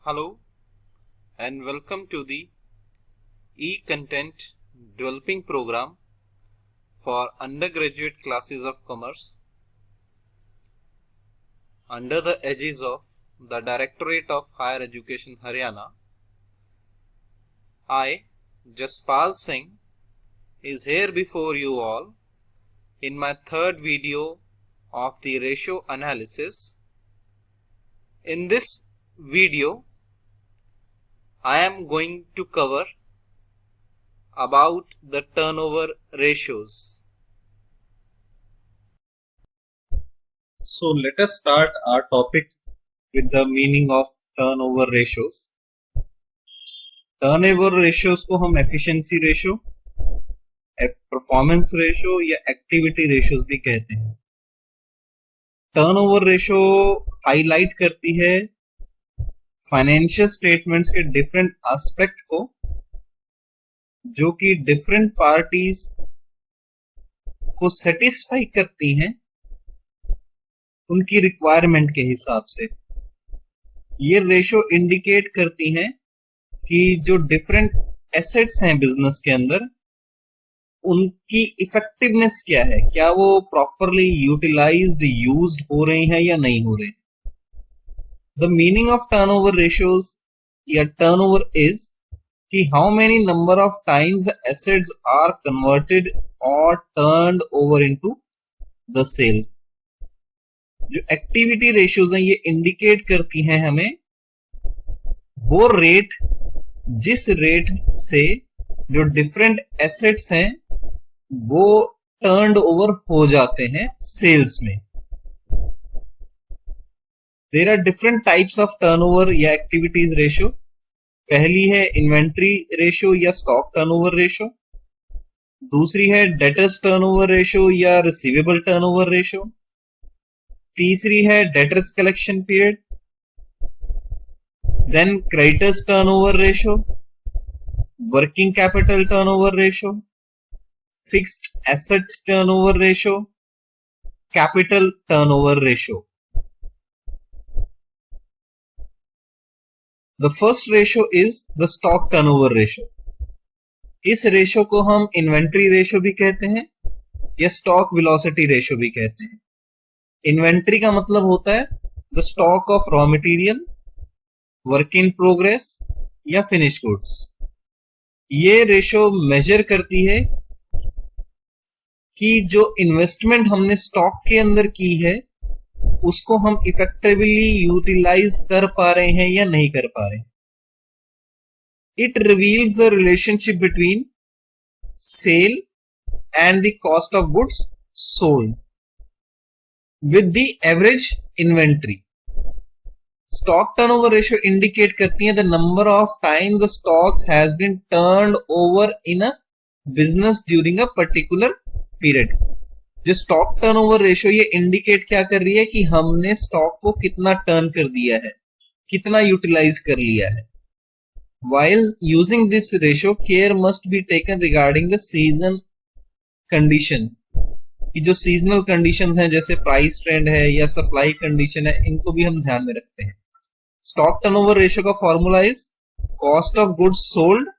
Hello and welcome to the e-content developing program for undergraduate classes of commerce under the aegis of the Directorate of Higher Education Haryana. I, Jaspal Singh, is here before you all in my third video of the ratio analysis. In this video, I am going to cover about the turnover ratios. So let us start our topic with the meaning of turnover ratios. Turnover ratios को हम efficiency ratio, performance ratio या activity ratios भी कहते हैं। Turnover ratio highlight करती है financial statements के different aspect को, जो कि डिफरेंट पार्टीज को सेटिस्फाई करती हैं उनकी रिक्वायरमेंट के हिसाब से। ये रेशियो इंडिकेट करती हैं कि जो डिफरेंट एसेट्स हैं बिजनेस के अंदर, उनकी इफेक्टिवनेस क्या है, क्या वो प्रॉपरली यूटिलाइज्ड यूज्ड हो रही हैं या नहीं हो रहे। The meaning of turnover ratios या टर्नओवर इज कि how many number of times the assets are converted और turned over into the sale. जो एक्टिविटी रेशियोज हैं ये इंडिकेट करती हैं हमें वो रेट जिस रेट से जो डिफरेंट एसेट्स हैं वो टर्न्ड ओवर हो जाते हैं सेल्स में। There are different types of turnover या एक्टिविटीज रेशियो। पहली है इन्वेंट्री रेशियो या स्टॉक टर्नओवर रेशियो। दूसरी है डेटर्स टर्नओवर रेशियो या रिसीवेबल टर्नओवर रेशियो। तीसरी है debtors collection period. Then creditors turnover ratio, working capital turnover ratio, fixed asset turnover ratio, capital turnover ratio. The first ratio is the stock turnover ratio. इस ratio को हम inventory ratio भी कहते हैं या stock velocity ratio भी कहते हैं। इन्वेंट्री का मतलब होता है the stock of raw material, work in progress या फिनिश गुड्स। ये रेशियो मेजर करती है कि जो इन्वेस्टमेंट हमने स्टॉक के अंदर की है उसको हम इफेक्टिवली यूटिलाइज कर पा रहे हैं या नहीं कर पा रहे। It reveals the relationship between sale and the cost of goods sold with the average inventory. Stock turnover ratio indicate करती है the number of time the stocks has been turned over in a business during a particular period. जो stock turnover ratio ये indicate क्या कर रही है कि हमने स्टॉक को कितना टर्न कर दिया है, कितना यूटिलाइज कर लिया है। While using this ratio care must be taken regarding the season condition, कि जो सीजनल कंडीशंस हैं जैसे प्राइस ट्रेंड है या सप्लाई कंडीशन है, इनको भी हम ध्यान में रखते हैं। स्टॉक टर्नओवर रेशियो का formula is cost of goods sold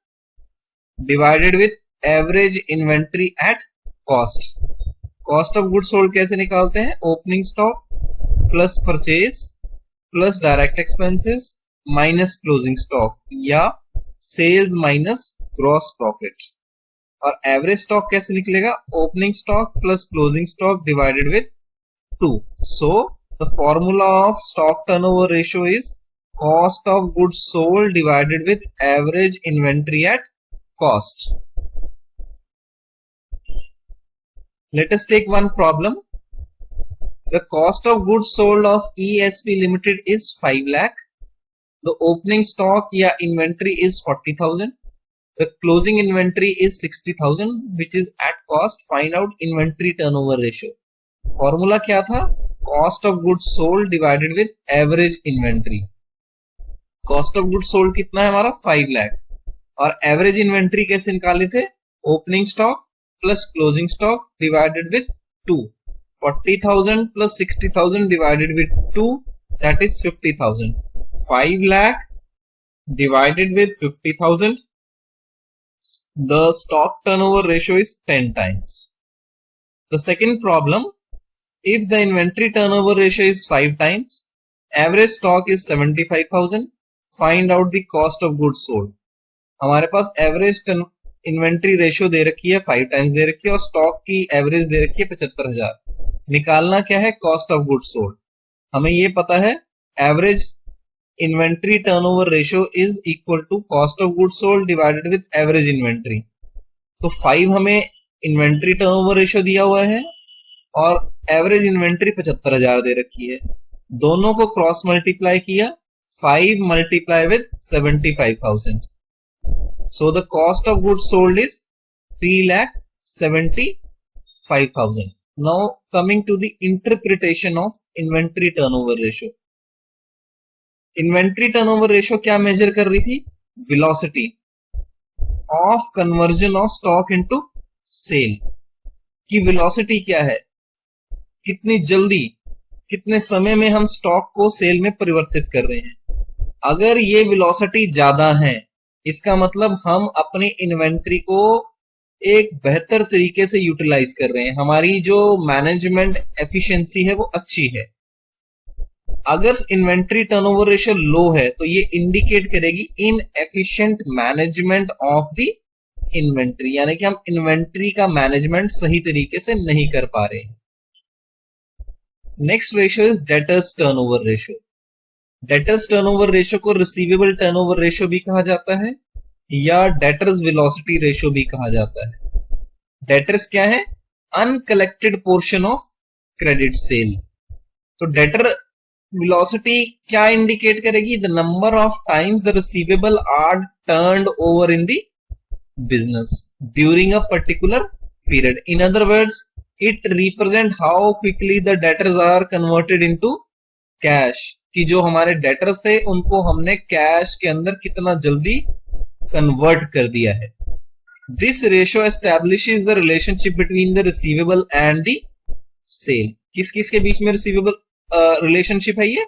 divided with average inventory at cost. Cost of goods sold कैसे निकालते हैं? Opening stock plus purchase plus direct expenses minus closing stock या सेल्स माइनस ग्रॉस प्रॉफिट। और average stock कैसे निकलेगा? Opening stock plus closing stock divided with 2। So the formula of stock turnover ratio is cost of goods sold divided with average inventory at cost. Let us take one problem. The cost of goods sold of ESP Limited is 5 lakh. The opening stock या inventory is 40,000. The closing inventory is 60,000, which is at cost. Find out inventory turnover ratio. Formula क्या था? Cost of goods sold divided with average inventory. Cost of goods sold कितना है हमारा? 5 लाख। और average inventory कैसे निकाले थे? Opening stock plus closing stock divided with 2। 40,000 plus 60,000 divided with 2, that is 50,000. 5 lakh divided with 50,000. The stock turnover ratio is 10 times. The second problem, if the inventory turnover ratio is 5 times, average stock is 75,000, find out the cost of goods sold. हमारे पास average inventory ratio दे रखी है 5 times they रखी है और stock की average दे रखी है 75,000. निकालना क्या है? Cost of goods sold. हमें ये पता है average inventory turnover ratio is equal to cost of goods sold divided with average inventory. तो 5 हमें इन्वेंट्री टर्नओवर रेशियो दिया हुआ है और एवरेज इन्वेंट्री 75,000 दे रखी है. दोनों को क्रॉस मल्टीप्लाई किया, 5 multiply with 75,000. So the cost of goods sold is 3,75,000. Now coming to the interpretation of inventory turnover ratio. Inventory turnover ratio क्या मेजर कर रही थी? Velocity of conversion of stock into sale. की velocity क्या है? कितनी जल्दी, कितने समय में हम स्टॉक को सेल में परिवर्तित कर रहे हैं. अगर ये velocity ज्यादा है, इसका मतलब हम अपनी इन्वेंट्री को एक बेहतर तरीके से यूटिलाइज कर रहे हैं. हमारी जो मैनेजमेंट एफिशिएंसी है वो अच्छी है. अगर इन्वेंट्री टर्नओवर रेशियो लो है तो ये इंडिकेट करेगी inefficient management of the inventory, यानी कि हम इन्वेंट्री का मैनेजमेंट सही तरीके से नहीं कर पा रहे हैं. Next ratio is debtors turnover ratio. Debtors turnover ratio को रिसीवेबल टर्नओवर रेशियो भी कहा जाता है या डेटर्स वेलोसिटी रेशियो भी कहा जाता है. डेटर्स क्या है? Uncollected portion of credit sale. तो डेटर वेलोसिटी क्या इंडिकेट करेगी? The number of times the receivable are turned over in the business during a particular period. In other words, it represent how quickly the debtors are converted into cash. कि जो हमारे debtors थे उनको हमने cash के अंदर कितना जल्दी कन्वर्ट कर दिया है. This ratio establishes the relationship between the receivable and the sale. किस किस के बीच में रिसीवेबल रिलेशनशिप है? ये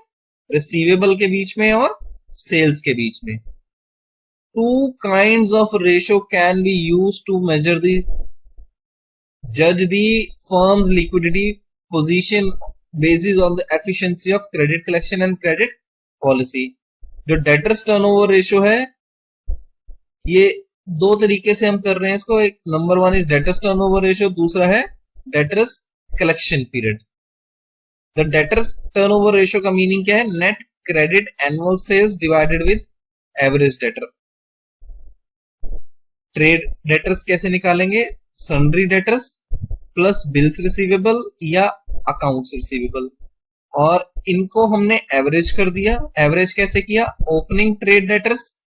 रिसीवेबल के बीच में और सेल्स के बीच में. Two kinds of ratio can be used to measure the जज the firm's liquidity position basis on the efficiency of credit collection and credit policy. जो debtors turnover ratio है ये दो तरीके से हम कर रहे हैं इसको. एक number 1 is debtors turnover ratio, दूसरा है debtors collection period. The debtors turnover ratio का मीनिंग क्या है? net credit annual sales divided with average debtor. Trade debtors कैसे निकालेंगे? sundry debtors plus bills receivable या अकाउंट्स रिसीवेबल, और इनको हमने एवरेज कर दिया. एवरेज कैसे किया? Opening trade debtors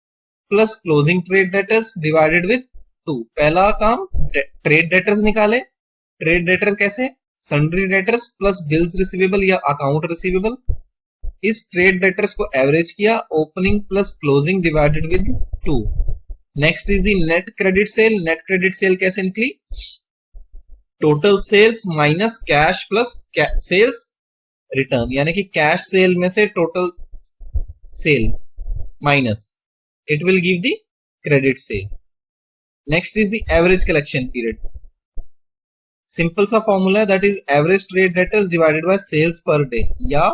plus closing trade debtors divided with 2. पहला काम ट्रेड डेटर्स निकाले. ट्रेड डेटर कैसे? Sundry debtors plus bills receivable या अकाउंट रिसीवेबल. इस ट्रेड डेटर्स को एवरेज किया, opening plus closing divided with 2. Next is the net credit cell. Net credit sale कैसे निकली? Total sales minus cash plus sales return, यानी कि cash sale में से total sale minus, it will give the credit sale. Next is the average collection period. Simple सा formula है, that is average trade debtors divided by sales per day, या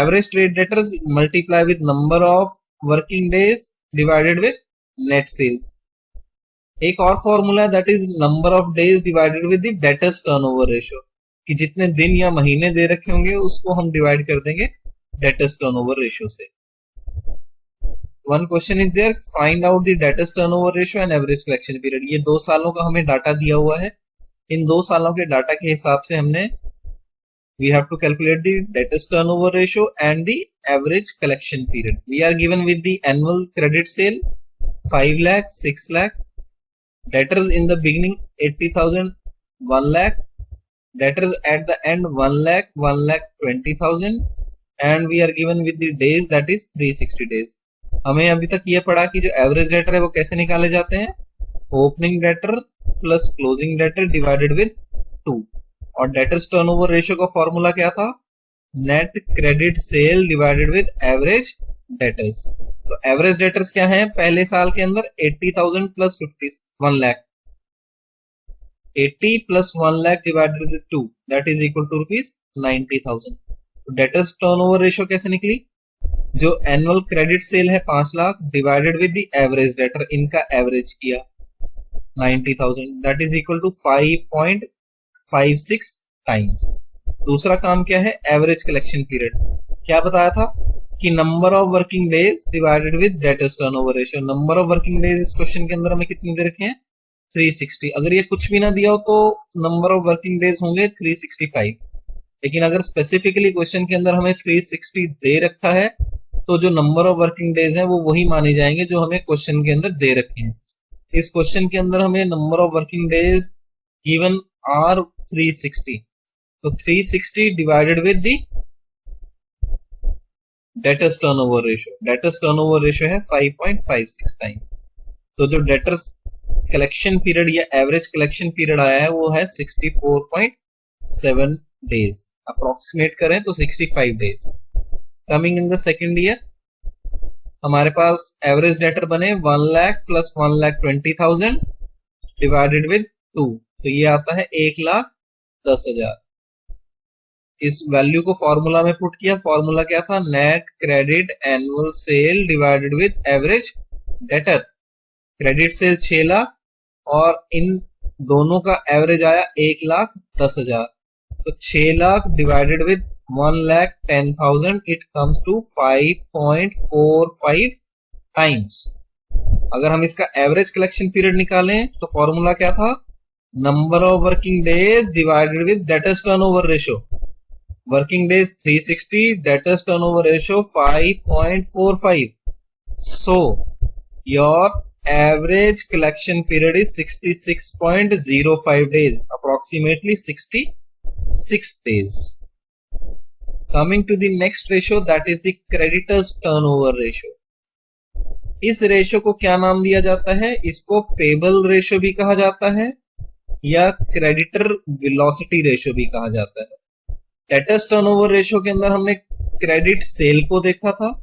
average trade debtors multiply with number of working days divided with net sales. एक और formula, that is number of days divided with the debtors turnover ratio, कि जितने दिन या महीने दे रखे होंगे उसको हम डिवाइड कर देंगे डेटर्स टर्नओवर रेशियो से. One question is there, find out the debtors turnover ratio and average collection period. ये 2 सालों का हमें डाटा दिया हुआ है. इन 2 सालों के डाटा के हिसाब से हमने we have to calculate the debtors turnover ratio and the average collection period. We are given with the annual credit sale 5 lakh, 6 lakh, debtors in the beginning 80,000, 1 lakh, debtors at the end 1 lakh, 1,20,000, and we are given with the days, that is 360 days. हमें अभी तक ये पढ़ा कि जो average debtor है वो कैसे निकाले जाते हैं, opening debtor plus closing debtor divided with 2, और डेटर्स टर्नओवर रेशियो का फॉर्मूला क्या था, net credit sale divided with average debtors. तो एवरेज डेटर्स क्या है पहले साल के अंदर 80,000 plus 1 lakh, 80 plus 1 lakh divided with 2 that is equal to rupees 90,000। तो डेटर्स टर्नओवर रेशियो कैसे निकली, जो एनुअल क्रेडिट सेल है 5 lakh divided with the average debtor, इनका एवरेज किया 90,000 that is equal to 5.56 times. दूसरा काम क्या है, एवरेज कलेक्शन पीरियड। क्या बताया था कि number of working days divided with debtors turnover ratio. Number of working days इस क्वेश्चन के अंदर हमें कितने दे रखे हैं 360। अगर ये कुछ भी ना दिया हो तो नंबर ऑफ वर्किंग डेज होंगे 365, लेकिन अगर स्पेसिफिकली क्वेश्चन के अंदर हमें 360 दे रखा है तो जो नंबर ऑफ वर्किंग डेज है वो वही माने जाएंगे जो हमें क्वेश्चन के अंदर दे रखे हैं। इस क्वेश्चन के अंदर हमें number of working days given are 360, तो 360 divided with the debtors turnover ratio, debtors turnover ratio है 5.56 टाइम। तो जो डेटर्स कलेक्शन पीरियड या एवरेज कलेक्शन पीरियड आया है वो है 64.7 डेज, अप्रोक्सीमेट करें तो 65 days. Coming in the second year हमारे पास एवरेज डेटर बने 1 लाख प्लस 1,20,000 डिवाइडेड विद 2, तो ये आता है 1,10,000। इस वैल्यू को फॉर्मूला में पुट किया, फॉर्मूला क्या था, net credit annual sale divided with average debtor. Credit sale 6 lakh और इन दोनों का एवरेज आया 1,10,000, तो 6 lakh divided with 1,10,000 it comes to 5.45 times. अगर हम इसका एवरेज कलेक्शन पीरियड निकालें तो फॉर्मूला क्या था, number of working days divided with debtors turnover ratio. Working days 360, debtors turnover ratio 5.45, so your average collection period is 66.05 days, approximately 66 days. Coming to the next ratio, that is the creditors turnover ratio. इस ratio को क्या नाम दिया जाता है, इसको payable ratio भी कहा जाता है या क्रेडिटर वेलोसिटी रेशियो भी कहा जाता है। डेटर्स टर्नओवर रेशियो के अंदर हमने क्रेडिट सेल को देखा था,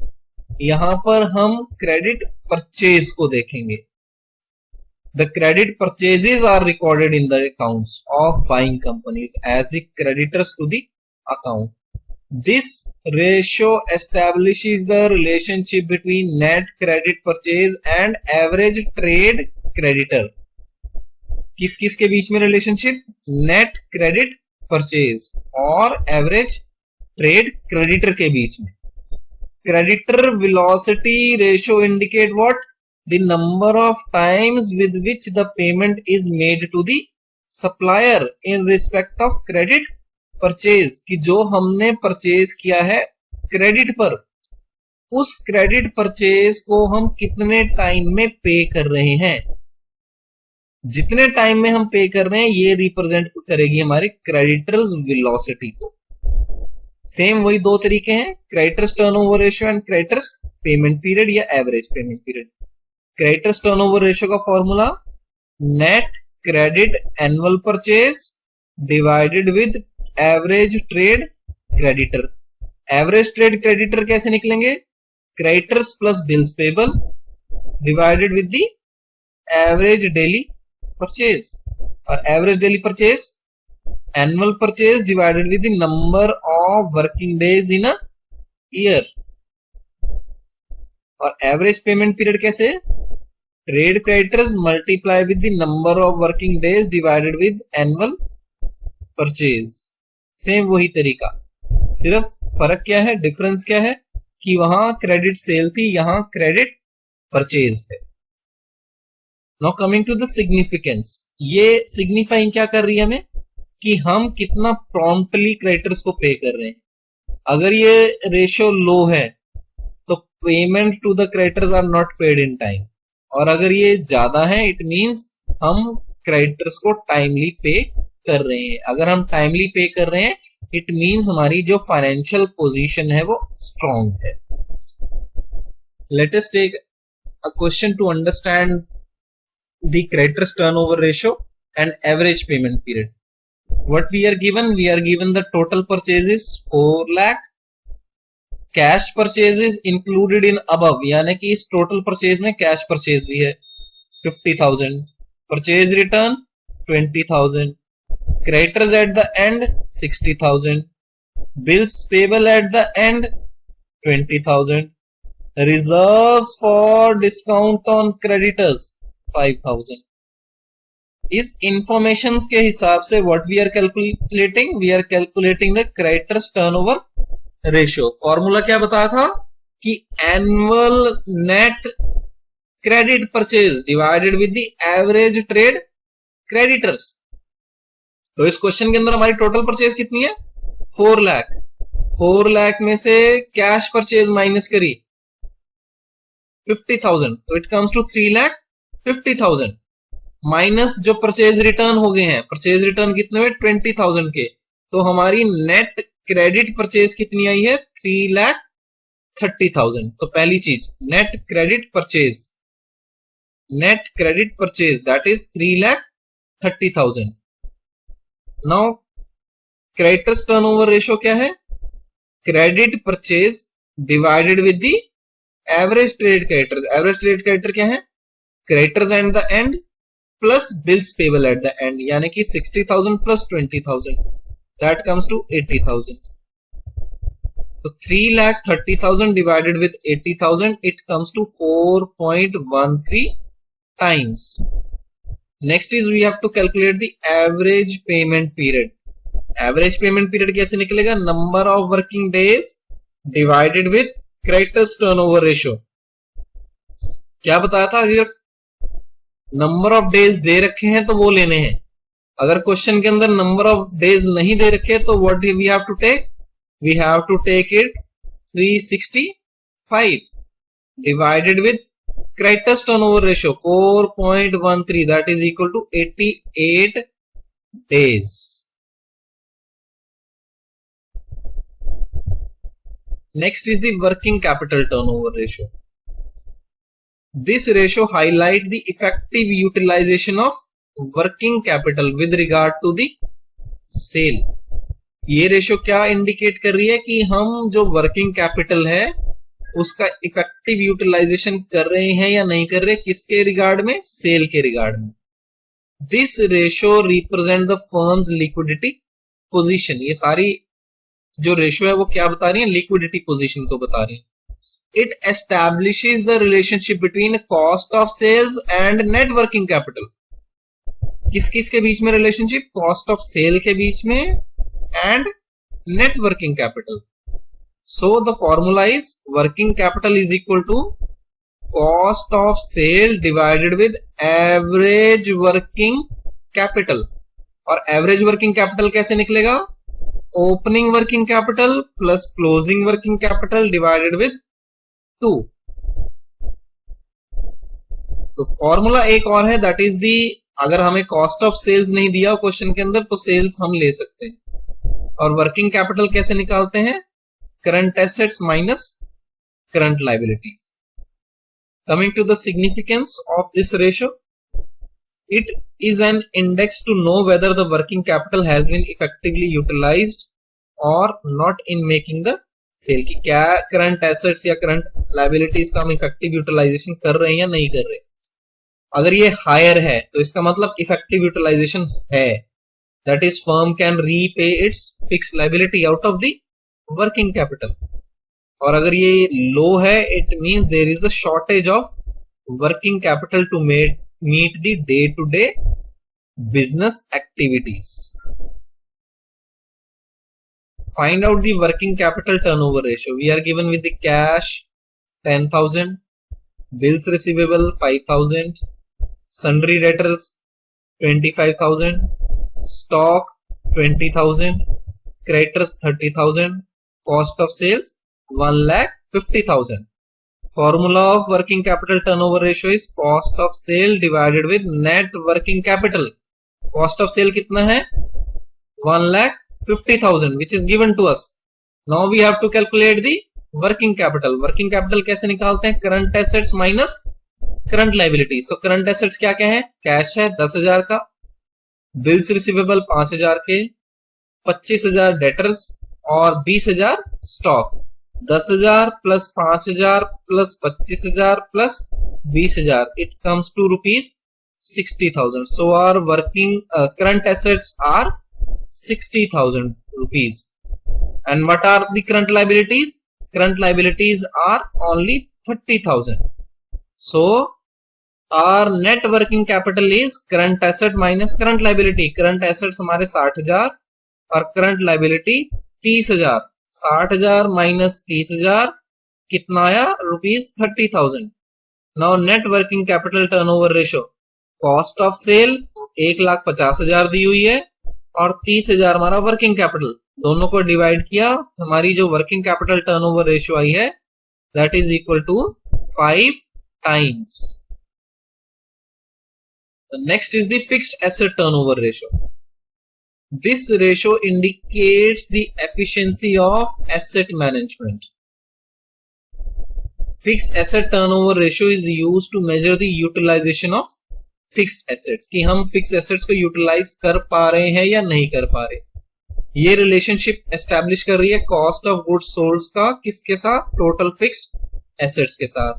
यहां पर हम क्रेडिट परचेज को देखेंगे। The credit purchases are recorded in the accounts of buying companies as the creditors to the account. This ratio establishes the relationship between net credit purchase and average trade creditor. किस किस के बीच में relationship, net credit purchase और average trade creditor के बीच में। Creditor velocity ratio indicate what, the number of times with which the payment is made to the supplier in respect of credit purchase, कि जो हमने परचेज किया है credit पर, उस क्रेडिट परचेज को हम कितने टाइम में पे कर रहे हैं। जितने टाइम में हम पे कर रहे हैं ये रिप्रेजेंट करेगी हमारे क्रेडिटर्स वेलोसिटी को। सेम वही दो तरीके हैं, creditors turnover ratio and creditors payment period या average payment period. Creditors turnover ratio का formula net credit annual purchase divided with average trade creditor. Average trade creditor कैसे निकलेंगे, creditors plus bills payable divided with the average daily purchase, और average daily purchase annual purchase divided with the number of working days in a year. और average payment period कैसे, trade creditors multiply with the number of working days divided with annual purchase. Same वही तरीका, सिर्फ फर्क क्या है, difference क्या है कि वहां क्रेडिट सेल थी, यहां क्रेडिट परचेज है। Now coming to the significance, ये सिग्निफाइंग क्या कर रही है हमें कि हम कितना प्रॉम्प्टली क्रेडिटर्स को पे कर रहे हैं। अगर ये रेशियो लो है तो payment to the creditors are not paid in time, और अगर ये ज्यादा है इट मींस हम क्रेडिटर्स को टाइमली पे कर रहे हैं। अगर हम टाइमली पे कर रहे हैं इट मींस हमारी जो फाइनेंशियल पोजीशन है वो स्ट्रांग है। Let us take a question to understand the creditors turnover ratio and average payment period. What we are given, the total purchases 4 lakh, cash purchase is included in above, यानी कि इस total purchase में cash purchase भी है 50,000, purchase return 20,000, creditors at the end 60,000, bills payable at the end 20,000, reserves for discount on creditors 5,000. इस information के हिसाब से what we are calculating the creditors turnover ratio. Formula क्या बताया था कि annual net credit purchase divided with the average trade creditors. तो इस क्वेश्चन के अंदर हमारी टोटल परचेज कितनी है 4 लाख, 4 लाख में से कैश परचेज माइनस करी 50,000, तो इट कम्स टू 3,50,000 माइनस जो परचेज रिटर्न हो गए हैं, परचेज रिटर्न कितने में 20,000 के, तो हमारी नेट क्रेडिट परचेज कितनी आई है 3,30,000। तो पहली चीज net credit purchase that is 3,30,000। Now creditors turnover ratio क्या है, credit purchase divided with the average trade creditors. Average trade creditor क्या है, creditors at the end plus bills payable at the end, यानी कि 60,000 प्लस 20,000 दैट कम्स टू 80,000। तो 3,30,000 divided with 80,000 it comes to 4.13 times. Next is we have to calculate the average payment period. Average payment period कैसे निकलेगा, number of working days divided with creditors turnover ratio। क्या बताया था, अगर number of days दे रखे हैं तो वो लेने हैं, अगर क्वेश्चन के अंदर नंबर ऑफ डेज नहीं दे रखे तो what we have to take, we have to take it 365 divided with creditors turnover ratio 4.13 that is equal to 88 days. Next is the working capital turnover ratio. This ratio highlight the effective utilization of working capital with regard to the sale. ये ratio क्या indicate कर रही है कि हम जो working capital है उसका इफेक्टिव यूटिलाइजेशन कर रहे हैं या नहीं कर रहे, किसके रिगार्ड में, सेल के रिगार्ड में। This ratio represent the firm's liquidity position. ये सारी जो रेशियो है वो क्या बता रही है, लिक्विडिटी पोजीशन को बता रही है। It establishes the relationship between cost of sales and net working capital. किस किस के बीच में रिलेशनशिप, कॉस्ट ऑफ सेल के बीच में and net working capital. So the formula is working capital is equal to cost of sale divided with average working capital। और average working capital कैसे निकलेगा, opening working capital plus closing working capital divided with 2। तो formula एक और है, that is the, अगर हमें cost of sales नहीं दिया क्वेश्चन के अंदर तो सेल्स हम ले सकते हैं। और वर्किंग कैपिटल कैसे निकालते हैं, current assets minus current liabilities। Coming to the significance of this ratio, it is an index to know whether the working capital has been effectively utilized or not in making the sale। की क्या current assets या current liabilities का हम effective utilization कर रहे हैं या नहीं कर रहे। अगर ये higher है तो इसका मतलब effective utilization है, that is firm can repay its fixed liability out of the working capital. और अगर ये लो है it means there is the shortage of working capital to meet the day to day business activities. Find out the working capital turnover ratio. We are given with the cash 10,000, bills receivable 5,000, sundry debtors 25,000, stock 20,000, creditors 30,000, cost of sales 1,50,000। Formula of working capital turnover ratio is cost of sale divided with net working capital। cost of sale कितना है 1,50,000 which is given to us। now we have to calculate the working capital। working capital कैसे निकालते हैं, current assets minus current liabilities। तो current assets क्या क्या है, cash है 10,000 का, बिल्स रिसीवेबल 5,000 के, 25,000 डेटर्स और 20,000 stock. 10,000 plus 5,000 plus 25,000 plus 20,000, it comes to rupees 60,000. So our working current assets are 60,000 rupees. And what are the current liabilities? Current liabilities are only 30,000. So our net working capital is current asset minus current liability. Current assets हमारे 60,000 और current liability 30,000. 60,000 minus 30,000 कितना आया? ₹30,000. Now net working capital turnover ratio. Cost of sale 1,50,000 दी हुई है और 30,000 हमारा working capital, दोनों को डिवाइड किया, हमारी जो वर्किंग कैपिटल टर्नओवर रेशियो आई है that is equal to 5 times. Next is the fixed asset turnover ratio. This ratio indicates the efficiency of asset management. Fixed asset turnover ratio is used to measure the utilization of fixed assets, कि हम fixed assets को utilise कर पा रहे हैं या नहीं कर पा रहे. ये रिलेशनशिप एस्टैब्लिश कर रही है कॉस्ट ऑफ गुड्स सोल्ड का किसके साथ? टोटल फिक्स्ड एसेट्स के साथ.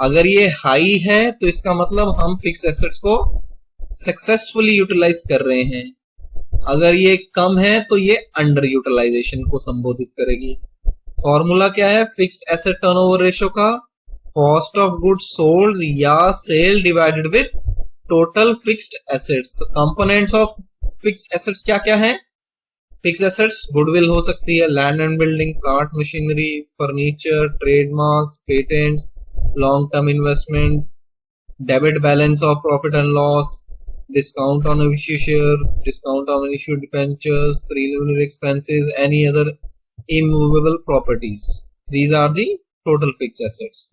अगर ये हाई है तो इसका मतलब हम फिक्स्ड एसेट्स को सक्सेसफुली यूटिलाइज कर रहे हैं. अगर ये कम है तो ये अंडर यूटिलाइजेशन को संबोधित करेगी. फॉर्मूला क्या है फिक्स्ड एसेट टर्नओवर रेशियो का? कॉस्ट ऑफ गुड्स सोल्ड या sale divided with total fixed assets. तो कंपोनेंट्स ऑफ फिक्स्ड एसेट्स क्या क्या है? फिक्स्ड एसेट्स गुडविल हो सकती है, land and building, plant machinery, furniture, trademarks, patents, long term investment, debit balance of profit and loss, discount on issue share, discount on issue debentures, preliminary expenses, any other immovable properties. These are the total fixed assets.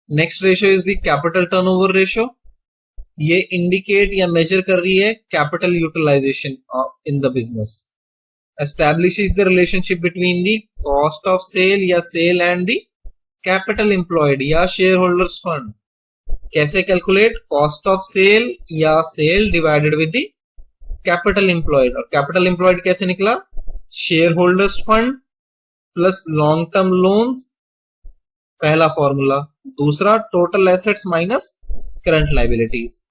Next ratio is the capital turnover ratio. ये indicate या measure कर रही है capital utilization in the business. Establishes the relationship between the cost of sale या sale and the capital employed या share holders fund. कैसे calculate? Cost of sale या sale divided with the capital employed. और capital employed कैसे निकला? Share holders fund plus long term loans, पहला formula. दूसरा total assets minus current liabilities.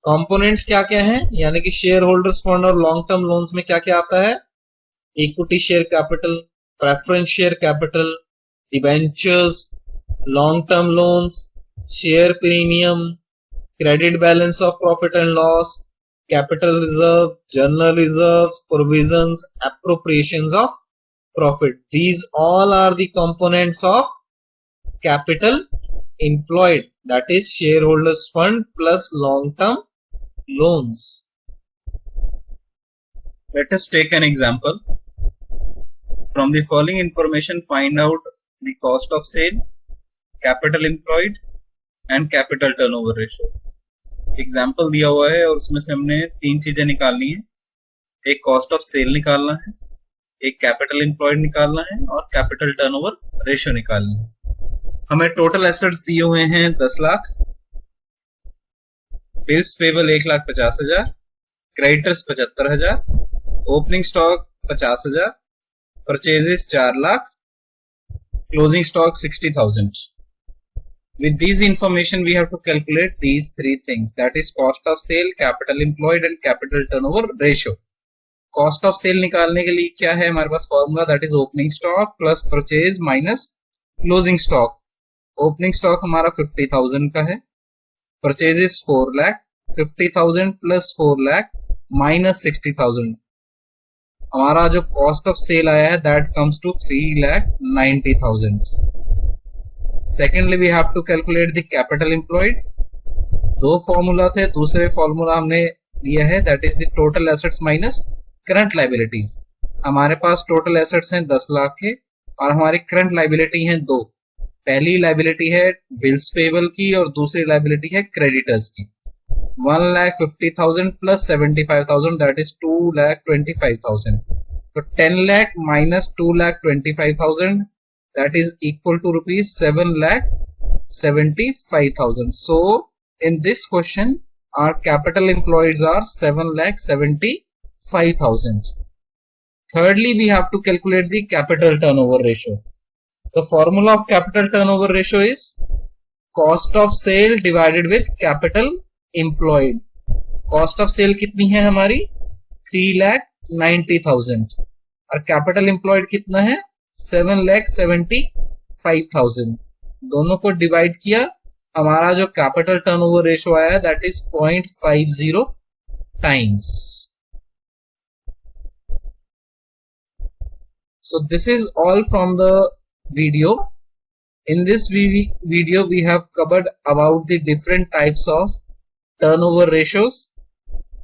Components क्या क्या हैं? यानी कि शेयर होल्डर्स फंड और लॉन्ग टर्म लोन्स में क्या क्या आता है? Equity share capital, preference share capital, debentures, long term loans, share premium, credit balance of profit and loss, capital reserve, general reserves, provisions, appropriations of profit. These all are the components of capital employed, that is shareholders fund plus long term loans. Let us take an example. From the following information find out the cost of sale, capital employed and capital turnover ratio. Example दिया हुआ है और उसमें से हमने तीन चीजें निकालनी है. एक कॉस्ट ऑफ सेल निकालना है, एक कैपिटल एम्प्लॉयड निकालना है और कैपिटल टर्नओवर रेशियो निकालनी है. हमें टोटल एसेट्स दिए हुए हैं 10 lakh, bills payable 1,50,000, creditors 75,000, opening stock 50,000, purchases 4 lakh, closing stock 60,000. With these information we have to calculate these three things, that is cost of sale, capital employed and capital turnover ratio. Cost of sale निकालने के लिए क्या है हमारे पास formula? That is opening stock plus purchase minus closing stock. Opening stock हमारा 50,000 का है, purchases 4 lakh, 50,000 plus 4 lakh minus 60,000. हमारा जो कॉस्ट ऑफ सेल आया है that comes to 3,90,000. Secondly we have to calculate the capital employed. दो फॉर्मूला थे, दूसरे फॉर्मूला हमने लिया है that is the total assets minus current liabilities. हमारे पास टोटल एसेट्स हैं 10 लाख के और हमारी करंट लाइबिलिटी हैं 2. पहली लाइबिलिटी है बिल्स पेबल की और दूसरी लाइबिलिटी है क्रेडिटर्स की. 1,50,000 प्लस 75,000 दैट इज 2,25,000. तो 10 lakh minus 2,25,000 that is equal to rupees 7,75,000. So in this question our capital employed are 7,75,000. Thirdly we have to calculate the capital turnover ratio. The formula of capital turnover ratio is cost of sale divided with capital employed. Cost of sale कितनी है हमारी 3,90,000 और capital employed कितना है 7,75,000. दोनों को divide किया, हमारा जो कैपिटल टर्नओवर रेशियो आया that is 0.50 times. So this is all from the video. In this video we have covered about the different types of turnover ratios.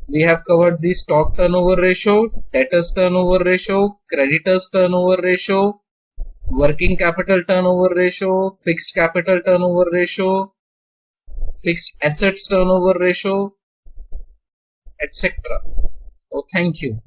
We have covered the stock turnover ratio, debtors turnover ratio, creditors turnover ratio, working capital turnover ratio, fixed capital turnover ratio, fixed assets turnover ratio, etc. So thank you.